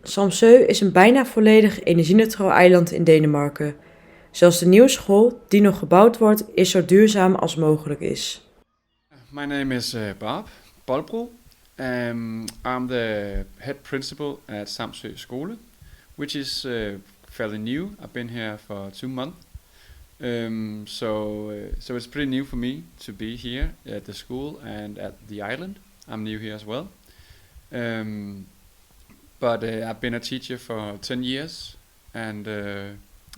Samsø is een bijna volledig energie-neutraal eiland in Denemarken. Zelfs de nieuwe school, die nog gebouwd wordt, is zo duurzaam als mogelijk is. My name is Bob Bolbro. I'm the head principal at Samsø Skole, which is fairly new. I've been here for 2 months. So it's pretty new for me to be here at the school and at the island. I'm new here as well. But I've been a teacher for 10 years, and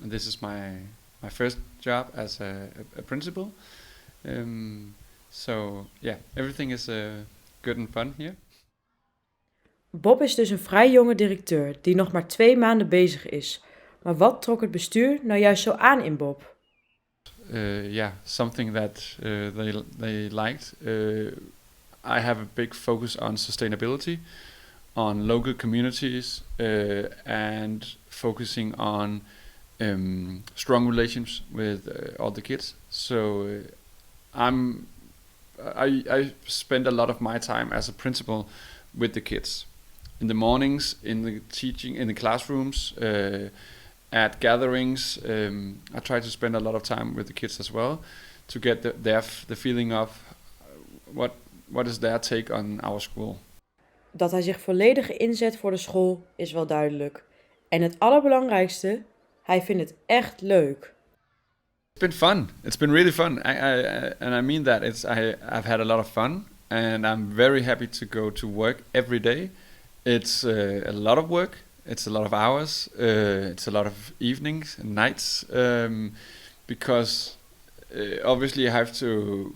this is my first job as a principal. So yeah, everything is good and fun here. Bob is dus een vrij jonge directeur die nog maar 2 maanden bezig is. Maar wat trok het bestuur nou juist zo aan in Bob? Yeah, something that they liked. I have a big focus on sustainability, on local communities, and focusing on strong relations with all the kids. So I spend a lot of my time as a principal with the kids. In the mornings, in the teaching, in the classrooms, at gatherings. I try to spend a lot of time with the kids as well, to get the feeling of what is their take on our school. Dat hij zich volledig inzet voor de school is wel duidelijk. En het allerbelangrijkste, hij vindt het echt leuk. It's been fun. It's been really fun. And I mean that. I've had a lot of fun, and I'm very happy to go to work every day. It's a lot of work. It's a lot of hours. It's a lot of evenings and nights, because obviously I have to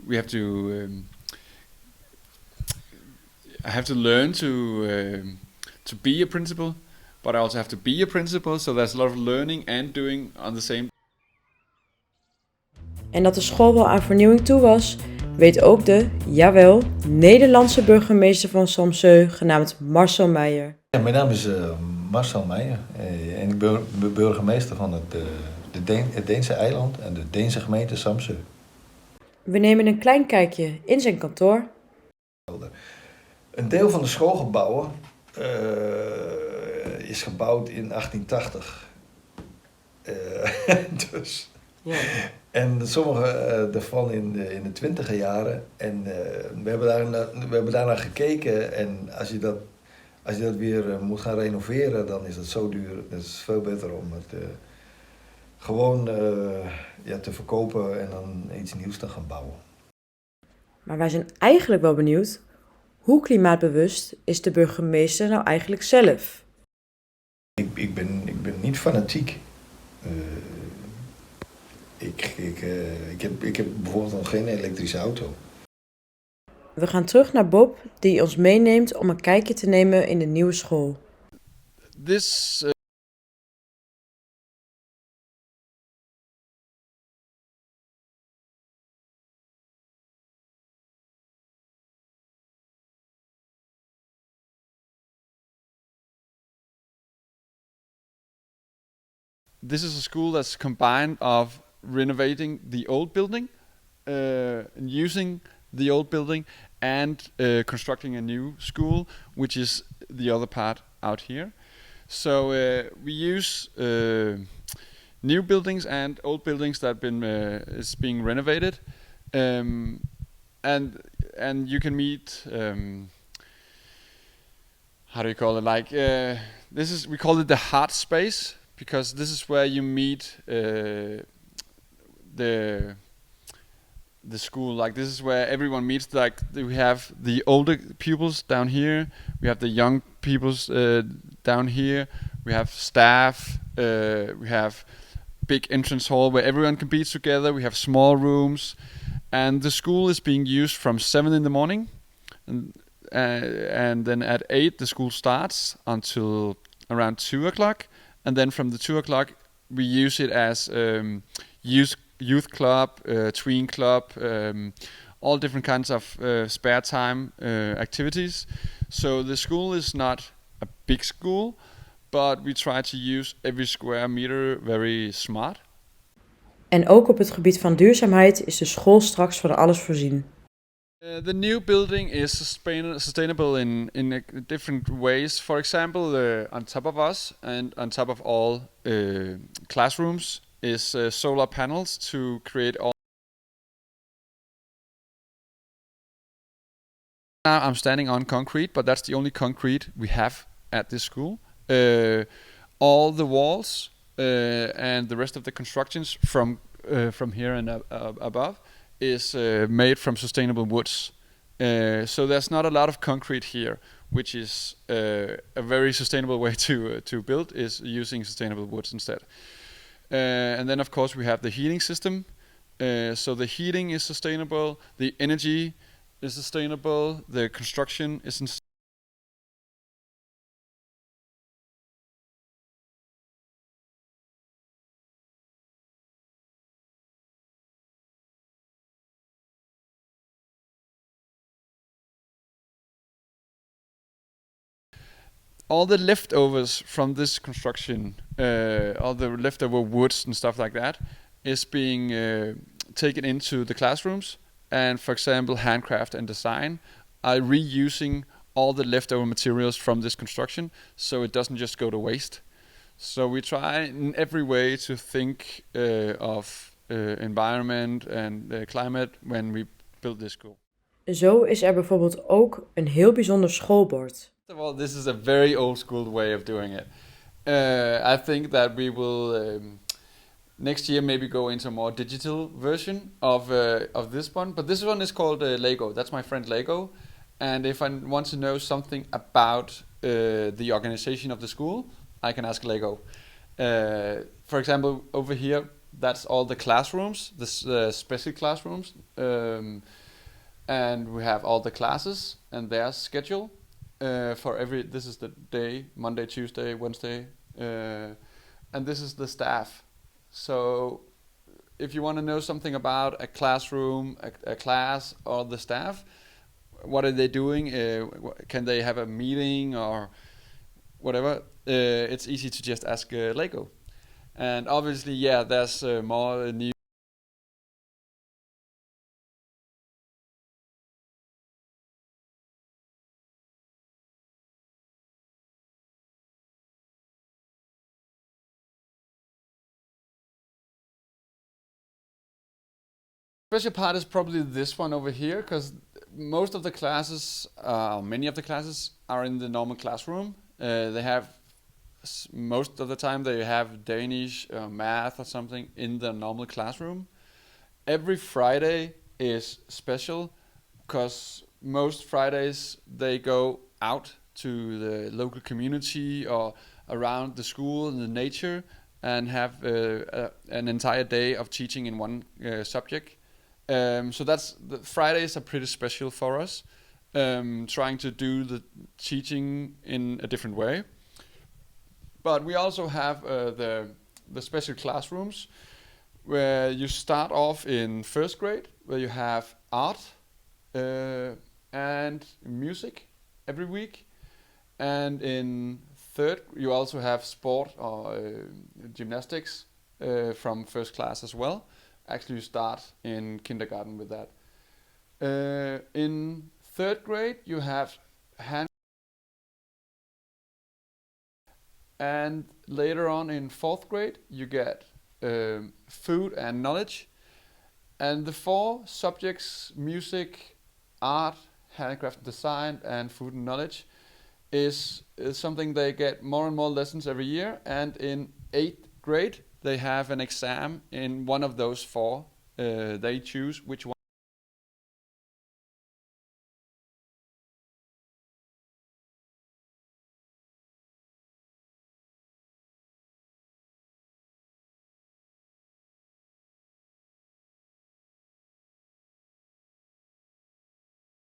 learn to be a principal, but I also have to be a principal. So there's a lot of learning and doing on the same. En dat de school wel aan vernieuwing toe was, weet ook de, jawel, Nederlandse burgemeester van Samsø, genaamd Marcel Meijer. Ja, mijn naam is Marcel Meijer en ik ben burgemeester van het Deense eiland en de Deense gemeente Samsø. We nemen een klein kijkje in zijn kantoor. Een deel van de schoolgebouwen is gebouwd in 1880. Dus. Ja. En sommige daarvan in de 20e jaren. En we hebben daarnaar gekeken. En als je dat weer moet gaan renoveren, dan is dat zo duur. Het is veel beter om het gewoon te verkopen en dan iets nieuws te gaan bouwen. Maar wij zijn eigenlijk wel benieuwd, hoe klimaatbewust is de burgemeester nou eigenlijk zelf? Ik ben niet fanatiek. Ik heb bijvoorbeeld nog geen elektrische auto. We gaan terug naar Bob, die ons meeneemt om een kijkje te nemen in de nieuwe school. This is a school that's combined of renovating the old building, and using the old building, and constructing a new school, which is the other part out here. So we use new buildings and old buildings that is being renovated, and you can meet. How do you call it? Like we call it the heart space, because this is where you meet the school. Like, this is where everyone meets. Like, we have the older pupils down here, we have the young pupils down here, we have staff, we have big entrance hall where everyone can be together, we have small rooms, and the school is being used from 7 in the morning, and then at 8 the school starts until around 2 o'clock. And then from the 2 o'clock, we use it as youth club, tween club, all different kinds of spare time activities. So the school is not a big school, but we try to use every square meter very smart. En ook op het gebied van duurzaamheid is de school straks van alles voorzien. The new building is sustainable in different ways. For example, on top of us and on top of all classrooms is solar panels to create all. Now I'm standing on concrete, but that's the only concrete we have at this school. All the walls and the rest of the constructions from here and above is made from sustainable woods. So there's not a lot of concrete here, which is a very sustainable way to build, is using sustainable woods instead. And then of course we have the heating system. So the heating is sustainable, the energy is sustainable, the construction is sustainable. All the leftovers from this construction, all the leftover woods and stuff like that, is being taken into the classrooms. And for example, handcraft and design are reusing all the leftover materials from this construction, so it doesn't just go to waste. So we try in every way to think of environment and climate when we build this school. Zo is er bijvoorbeeld ook een heel bijzonder schoolbord. Well, this is a very old school way of doing it. I think that we will next year maybe go into a more digital version of this one. But this one is called Lego. That's my friend Lego. And if I want to know something about the organization of the school, I can ask Lego. For example, over here, that's all the classrooms, the special classrooms. And we have all the classes and their schedule. This is the day, Monday, Tuesday, Wednesday, and this is the staff. So if you want to know something about a classroom, a class, or the staff, what are they doing? Can they have a meeting or whatever? It's easy to just ask Lego. And obviously, yeah, there's more new. Special part is probably this one over here, because most of the classes, many of the classes are in the normal classroom. They have, most of the time they have Danish, math or something in the normal classroom. Every Friday is special, because most Fridays they go out to the local community or around the school and the nature and have an entire day of teaching in one subject. So the Fridays are pretty special for us, trying to do the teaching in a different way. But we also have the special classrooms where you start off in first grade, where you have art and music every week. And in third, you also have sport or gymnastics from first class as well. Actually, you start in kindergarten with that. In third grade, you have and later on in fourth grade, you get food and knowledge. And the four subjects, music, art, handicraft design, and food and knowledge, is something they get more and more lessons every year. And in 8th grade, they have an exam in one of those four. They choose which one.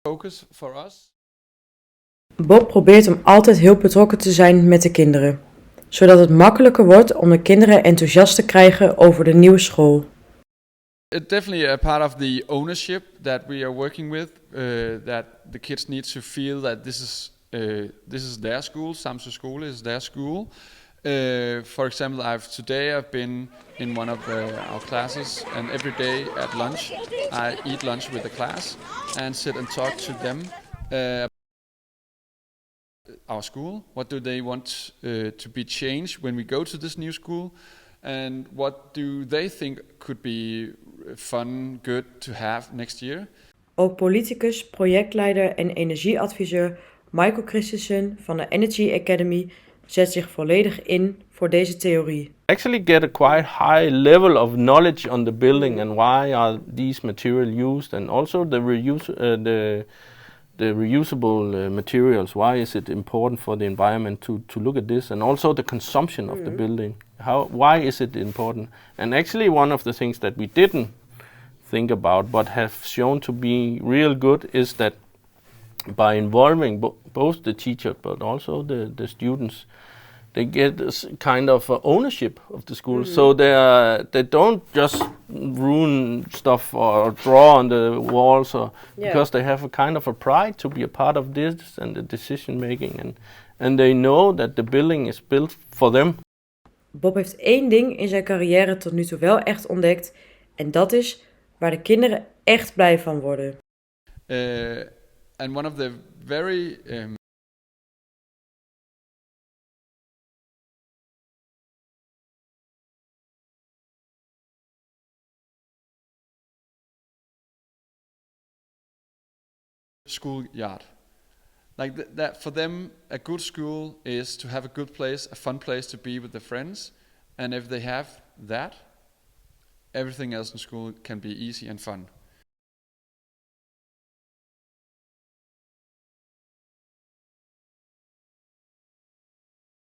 Focus for us. Bob probeert om altijd heel betrokken te zijn met de kinderen, zodat het makkelijker wordt om de kinderen enthousiast te krijgen over de nieuwe school. It's definitely a part of the ownership that we are working with, that the kids need to feel that this is their school, Samsø school is their school, For example, I've been in one of our classes, and every day at lunch, I eat lunch with the class and sit and talk to them our school. What do they want to be changed when we go to this new school, and what do they think could be fun, good to have next year? Ook politicus, projectleider en energieadviseur Michael Christensen van de Energy Academy zet zich volledig in voor deze theorie. Actually get a quite high level of knowledge on the building and why are these materials used, and also the reusable materials. Why is it important for the environment to look at this, and also the consumption of the building? Why is it important? And actually one of the things that we didn't think about but have shown to be real good is that by involving both the teacher but also the students, they get this kind of ownership of the school. So they don't just ruin stuff or draw on the walls, because they have a kind of a pride to be a part of this and the decision making, and they know that the building is built for them. Bob heeft één ding in zijn carrière tot nu toe wel echt ontdekt, en dat is waar de kinderen echt blij van worden. And one of the very schoolyard. Like that for them, a good school is to have a good place, a fun place to be with their friends, and if they have that, everything else in school can be easy and fun.